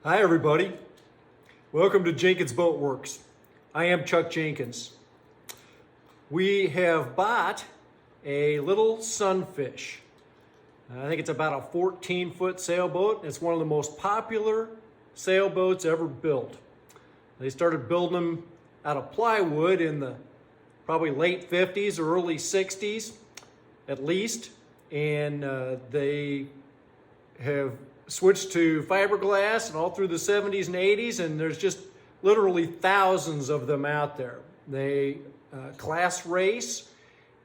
Hi everybody, welcome to Jenkins Boat Works. I am Chuck Jenkins. We have bought a little Sunfish. I think it's about a 14-foot sailboat. It's one of the most popular sailboats ever built. They started building them out of plywood in the probably late 50s or early 60s at least, and they have switched to fiberglass and all through the 70s and 80s, and there's just literally thousands of them out there. They class race,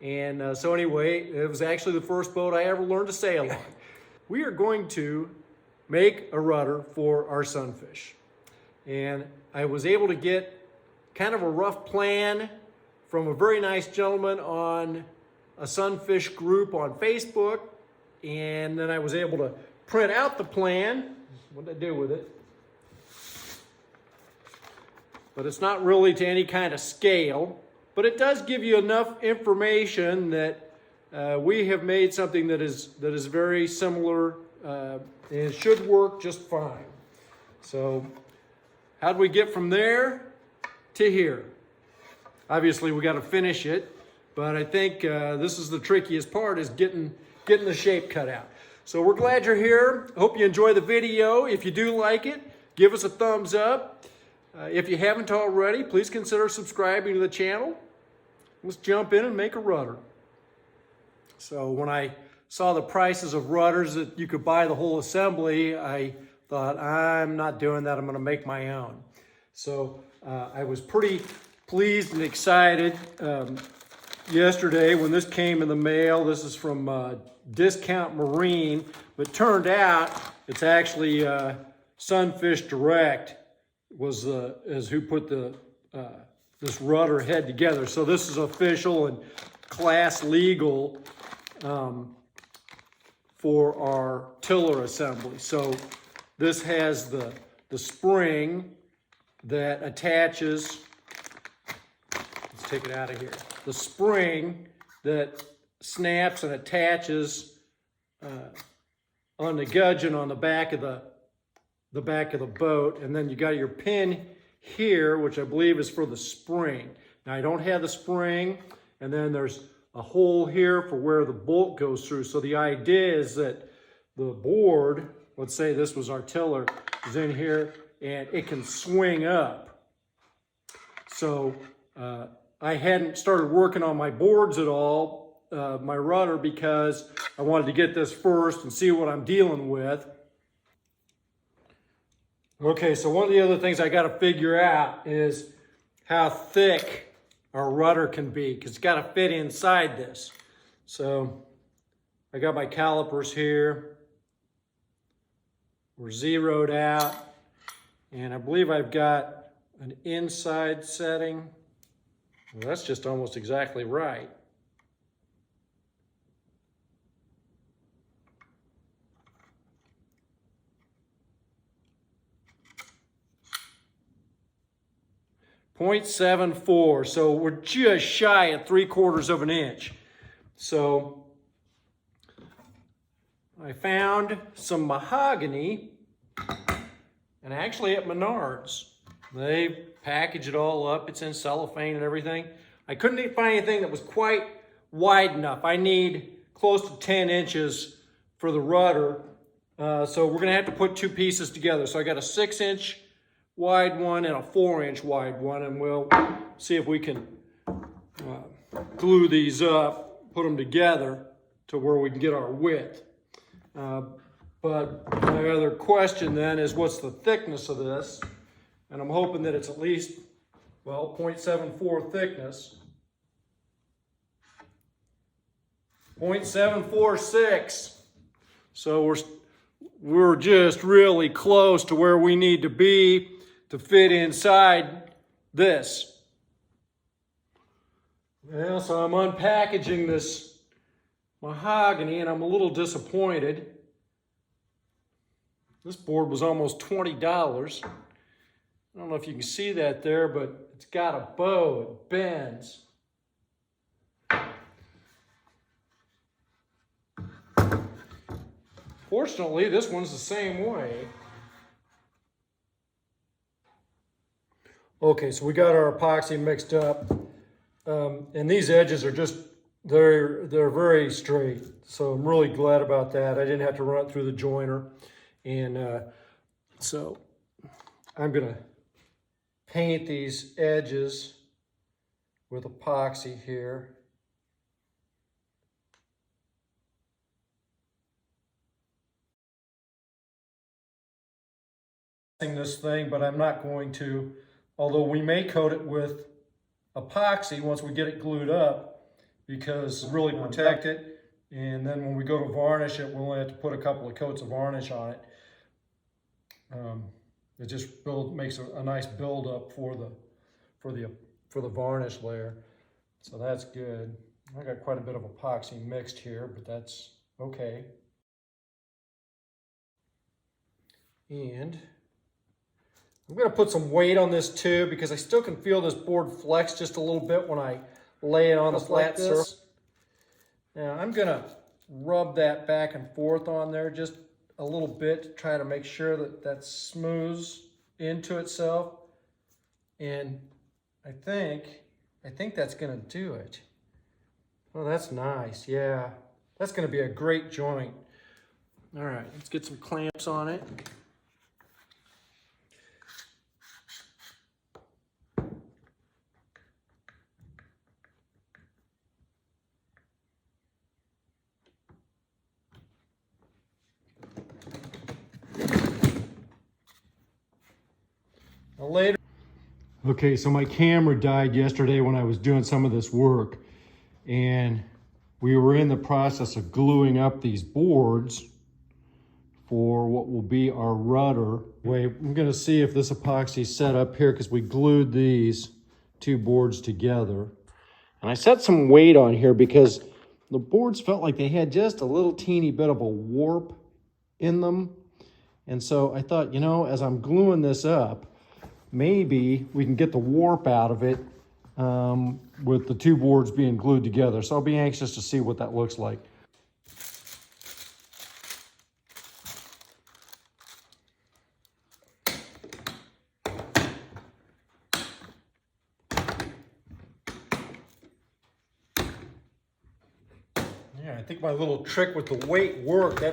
and so anyway, it was actually the first boat I ever learned to sail on. We are going to make a rudder for our Sunfish, and I was able to get kind of a rough plan from a very nice gentleman on a Sunfish group on Facebook, and then I was able to print out the plan. What did I do with it? But it's not really to any kind of scale, but it does give you enough information that we have made something that is very similar and it should work just fine. So how do we get from there to here? Obviously we got to finish it, but I think this is the trickiest part, is getting the shape cut out. So we're glad you're here. Hope you enjoy the video. If you do like it, give us a thumbs up. If you haven't already, please consider subscribing to the channel. Let's jump in and make a rudder. So when I saw the prices of rudders that you could buy the whole assembly, I thought, I'm not doing that. I'm going to make my own. So I was pretty pleased and excited yesterday when this came in the mail. This is from Discount Marine, but turned out it's actually Sunfish Direct is who put this rudder head together. So this is official and class legal for our tiller assembly. So this has the spring that attaches. Let's take it out of here. The spring that snaps and attaches on the gudgeon on the back of the boat, and then you got your pin here, which I believe is for the spring. Now I don't have the spring, and then there's a hole here for where the bolt goes through. So the idea is that the board, let's say this was our tiller, is in here and it can swing up. So I hadn't started working on my boards at all, my rudder, because I wanted to get this first and see what I'm dealing with. Okay, so one of the other things I got to figure out is how thick our rudder can be, because it's got to fit inside this. So I got my calipers here. We're zeroed out, and I believe I've got an inside setting. Well, that's just almost exactly right. .74, so we're just shy at 3/4 of an inch. So I found some mahogany, and actually at Menards. They package it all up. It's in cellophane and everything. I couldn't find anything that was quite wide enough. I need close to 10 inches for the rudder. So we're gonna have to put two pieces together. So I got a 6-inch wide one and a 4-inch wide one, and we'll see if we can glue these up, put them together to where we can get our width. But my other question then is, what's the thickness of this? And I'm hoping that it's at least, well, .74 thickness. 0.746. So we're just really close to where we need to be to fit inside this. Well, so I'm unpackaging this mahogany, and I'm a little disappointed. This board was almost $20. I don't know if you can see that there, but it's got a bow, it bends. Fortunately, this one's the same way. Okay, so we got our epoxy mixed up, and these edges are just, they're very straight. So I'm really glad about that. I didn't have to run it through the joiner. And so I'm gonna paint these edges with epoxy here. This thing, but I'm not going to, although we may coat it with epoxy once we get it glued up, because really protect it. And then when we go to varnish it, we'll only have to put a couple of coats of varnish on it. It just makes a nice build up for the varnish layer. So that's good. I got quite a bit of epoxy mixed here, but that's okay. And I'm going to put some weight on this too, because I still can feel this board flex just a little bit when I lay it on the flat surface. Now I'm going to rub that back and forth on there just a little bit to try to make sure that that smooths into itself. And I think that's going to do it. Oh, that's nice. Yeah, that's going to be a great joint. All right, let's get some clamps on it. Later. Okay, so my camera died yesterday when I was doing some of this work, and we were in the process of gluing up these boards for what will be our rudder. Wait, I'm gonna see if this epoxy's set up here, because we glued these two boards together. And I set some weight on here because the boards felt like they had just a little teeny bit of a warp in them. And so I thought, you know, as I'm gluing this up, maybe we can get the warp out of it with the two boards being glued together. So I'll be anxious to see what that looks like. Yeah, I think my little trick with the weight worked.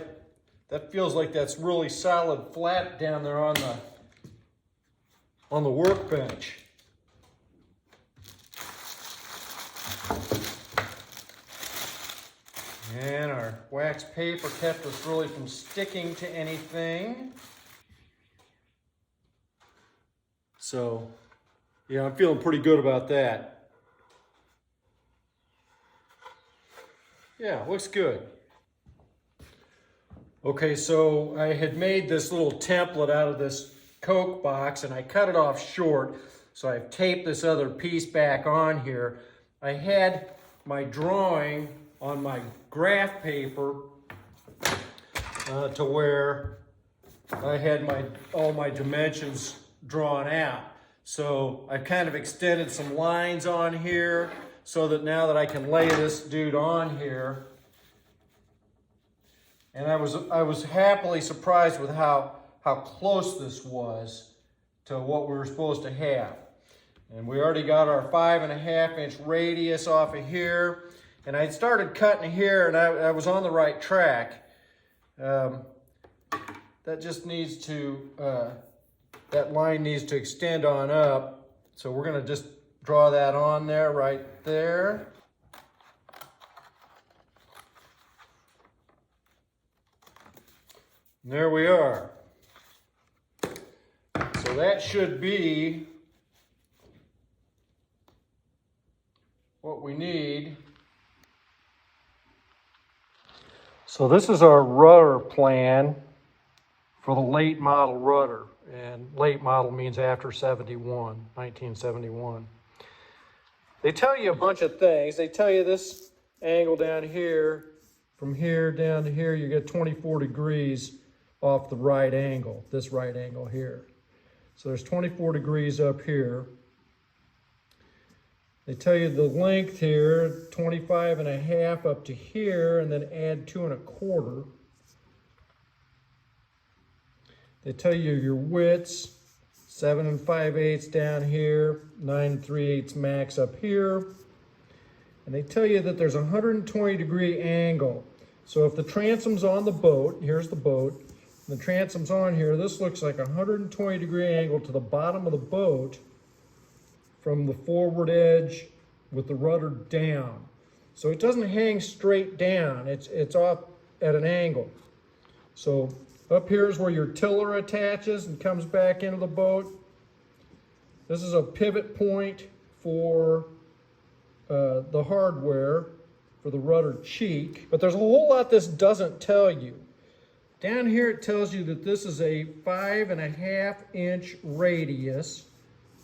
That feels like that's really solid flat down there on the workbench. And our wax paper kept us really from sticking to anything. So, yeah, I'm feeling pretty good about that. Yeah, looks good. Okay, so I had made this little template out of this Coke box, and I cut it off short, so I've taped this other piece back on here. I had my drawing on my graph paper to where I had all my dimensions drawn out. So I've kind of extended some lines on here so that now that I can lay this dude on here. And I was happily surprised with how close this was to what we were supposed to have. And we already got our 5.5-inch radius off of here. And I started cutting here, and I was on the right track. That just needs to, that line needs to extend on up. So we're gonna just draw that on there, right there. And there we are. So that should be what we need. So this is our rudder plan for the late model rudder. And late model means after 1971. They tell you a bunch of things. They tell you this angle down here, from here down to here, you get 24 degrees off the right angle, this right angle here. So there's 24 degrees up here. They tell you the length here, 25.5 up to here, and then add 2.25. They tell you your widths, 7 5/8 down here, 9 3/8 max up here. And they tell you that there's a 120-degree angle. So if the transom's on the boat, here's the boat, the transom's on here, this looks like a 120-degree angle to the bottom of the boat from the forward edge with the rudder down. So it doesn't hang straight down, it's off at an angle. So up here is where your tiller attaches and comes back into the boat. This is a pivot point for the hardware for the rudder cheek. But there's a whole lot this doesn't tell you. Down here it tells you that this is a 5.5-inch radius,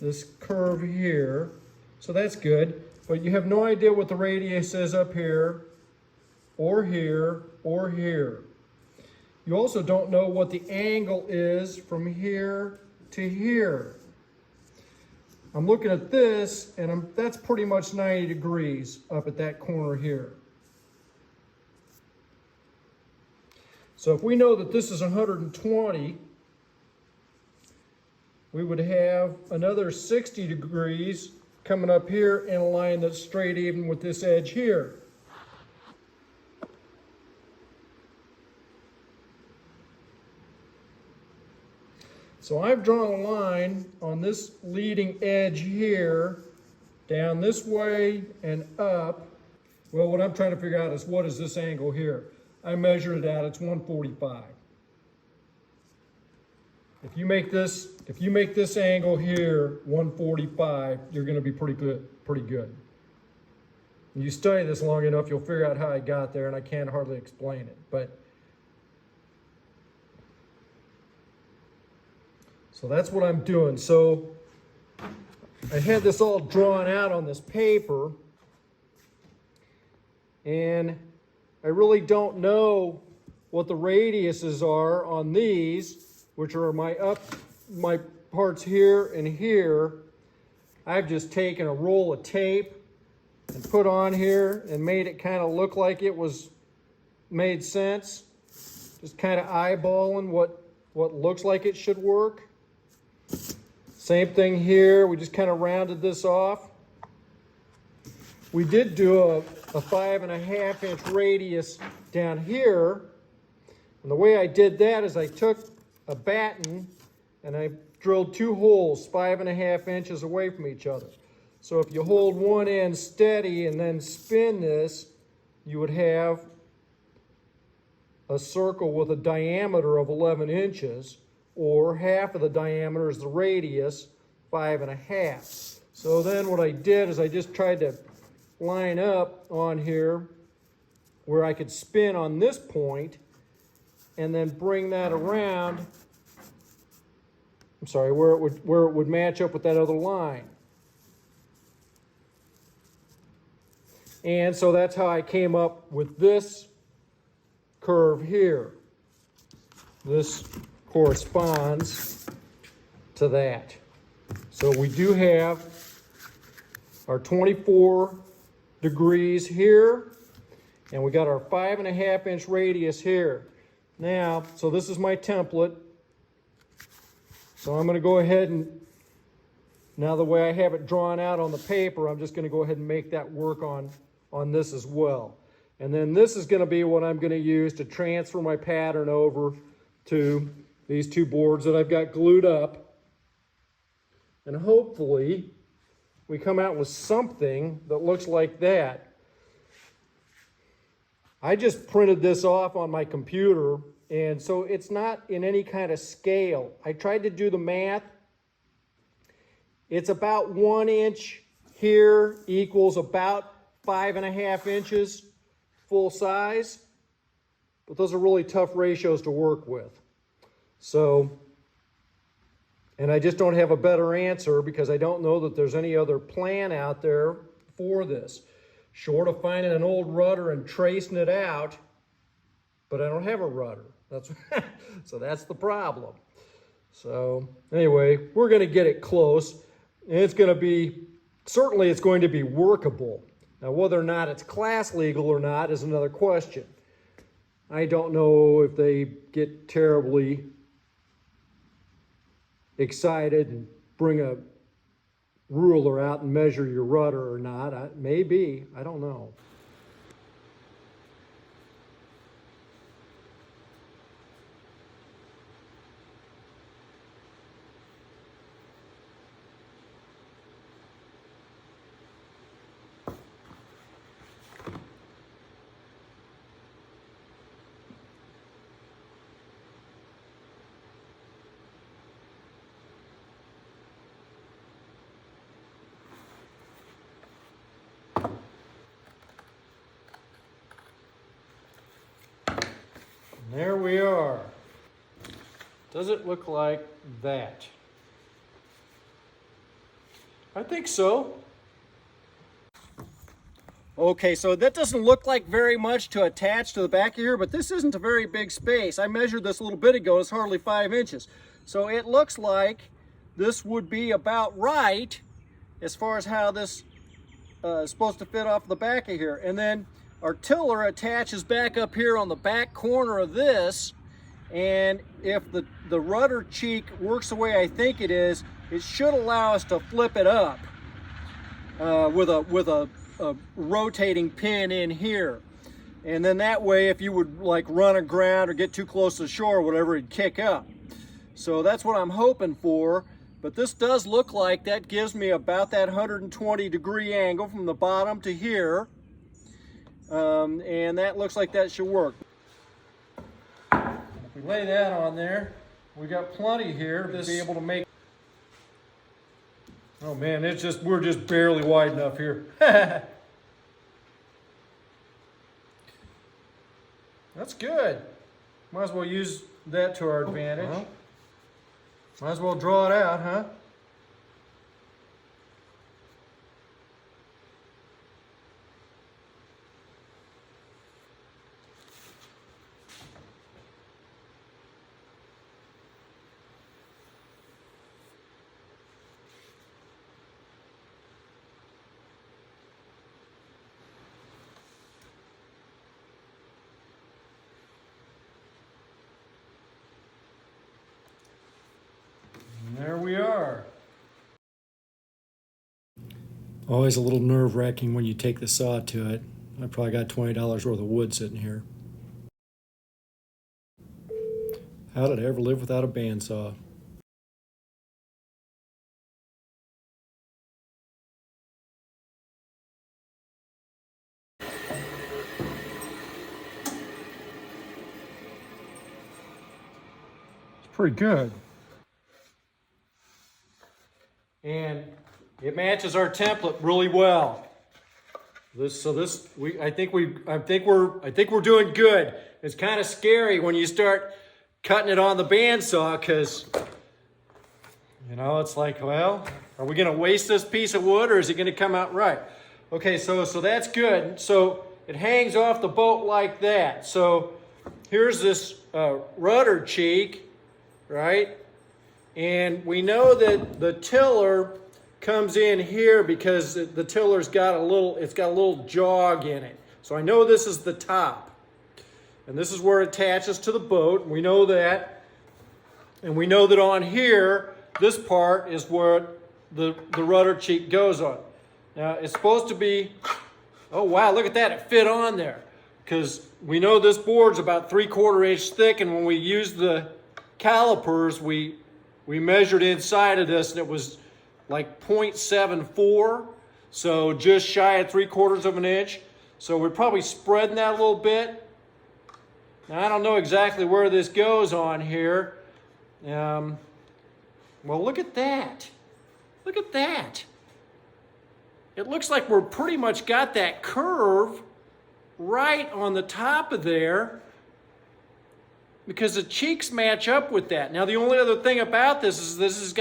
this curve here. So that's good, but you have no idea what the radius is up here, or here, or here. You also don't know what the angle is from here to here. I'm looking at this, and that's pretty much 90 degrees up at that corner here. So if we know that this is 120, we would have another 60 degrees coming up here in a line that's straight even with this edge here. So I've drawn a line on this leading edge here, down this way and up. Well, what I'm trying to figure out is what is this angle here? I measured it out, it's 145. If you make this angle here 145, you're gonna be pretty good. You study this long enough, you'll figure out how I got there, and I can't hardly explain it, but so that's what I'm doing. So I had this all drawn out on this paper, and I really don't know what the radiuses are on these, which are my parts here and here. I've just taken a roll of tape and put on here and made it kind of look like it made sense. Just kind of eyeballing what looks like it should work. Same thing here, we just kind of rounded this off. We did do a 5.5-inch radius down here. And the way I did that is I took a batten and I drilled 2 holes 5.5 inches away from each other. So if you hold one end steady and then spin this, you would have a circle with a diameter of 11 inches. Or half of the diameter is the radius, 5.5. So then what I did is I just tried to line up on here where I could spin on this point and then bring that around, where it would match up with that other line. And so that's how I came up with this curve here. This corresponds to that. So we do have our 24 degrees here, and we got our 5.5-inch radius here. Now, so this is my template. So I'm going to go ahead and, now the way I have it drawn out on the paper, I'm just going to go ahead and make that work on this as well. And then this is going to be what I'm going to use to transfer my pattern over to these 2 boards that I've got glued up. And hopefully we come out with something that looks like that. I just printed this off on my computer, and so it's not in any kind of scale. I tried to do the math. It's about 1 inch here equals about 5.5 inches full size, but those are really tough ratios to work with. So, and I just don't have a better answer because I don't know that there's any other plan out there for this. Short of finding an old rudder and tracing it out, but I don't have a rudder. So that's the problem. So anyway, we're going to get it close. And it's going to be, certainly it's going to be workable. Now, whether or not it's class legal or not is another question. I don't know if they get terribly excited and bring a ruler out and measure your rudder or not. Maybe, I don't know. There we are. Does it look like that? I think so. Okay, so that doesn't look like very much to attach to the back of here, but this isn't a very big space. I measured this a little bit ago, it's hardly 5 inches. So it looks like this would be about right as far as how this is supposed to fit off the back of here. And then our tiller attaches back up here on the back corner of this, and if the rudder cheek works the way I think it is, it should allow us to flip it up with a rotating pin in here. And then that way, if you would like run aground or get too close to the shore or whatever, it'd kick up. So that's what I'm hoping for. But this does look like that gives me about that 120-degree angle from the bottom to here. And that looks like that should work. If we lay that on there, we got plenty here to be able to make. Oh man, we're just barely wide enough here. That's good. Might as well use that to our advantage. Well, might as well draw it out, huh? There we are. Always a little nerve-wracking when you take the saw to it. I probably got $20 worth of wood sitting here. How did I ever live without a bandsaw? It's pretty good. And it matches our template really well. I think we're doing good. It's kind of scary when you start cutting it on the bandsaw, because you know it's like, well, are we going to waste this piece of wood or is it going to come out right? Okay, so that's good. So it hangs off the boat like that. So here's this rudder cheek, right? And we know that the tiller comes in here because the tiller's got a little jog in it. So I know this is the top. And this is where it attaches to the boat. We know that. And we know that on here, this part is where the rudder cheek goes on. Now it's supposed to be, oh wow, look at that, it fit on there. Because we know this board's about 3/4 inch thick, and when we used the calipers, we measured inside of this and it was like 0.74, so just shy of 3/4 of an inch. So we're probably spreading that a little bit. Now I don't know exactly where this goes on here. Well, look at that. Look at that. It looks like we're pretty much got that curve right on the top of there, because the cheeks match up with that. Now the only other thing about this is it's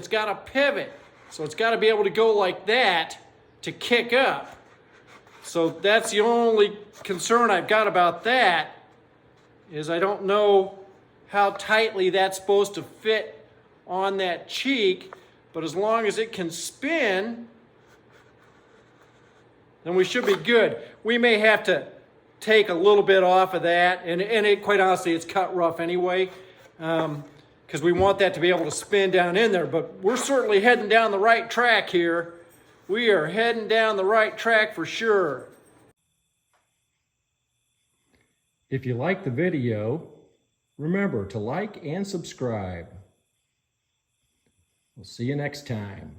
got a pivot. So it's got to be able to go like that to kick up. So that's the only concern I've got about that, is I don't know how tightly that's supposed to fit on that cheek, but as long as it can spin, then we should be good. We may have to take a little bit off of that, and it, quite honestly, it's cut rough anyway. because we want that to be able to spin down in there. But we're certainly heading down the right track here. We are heading down the right track for sure. If you like the video, remember to like and subscribe. We'll see you next time.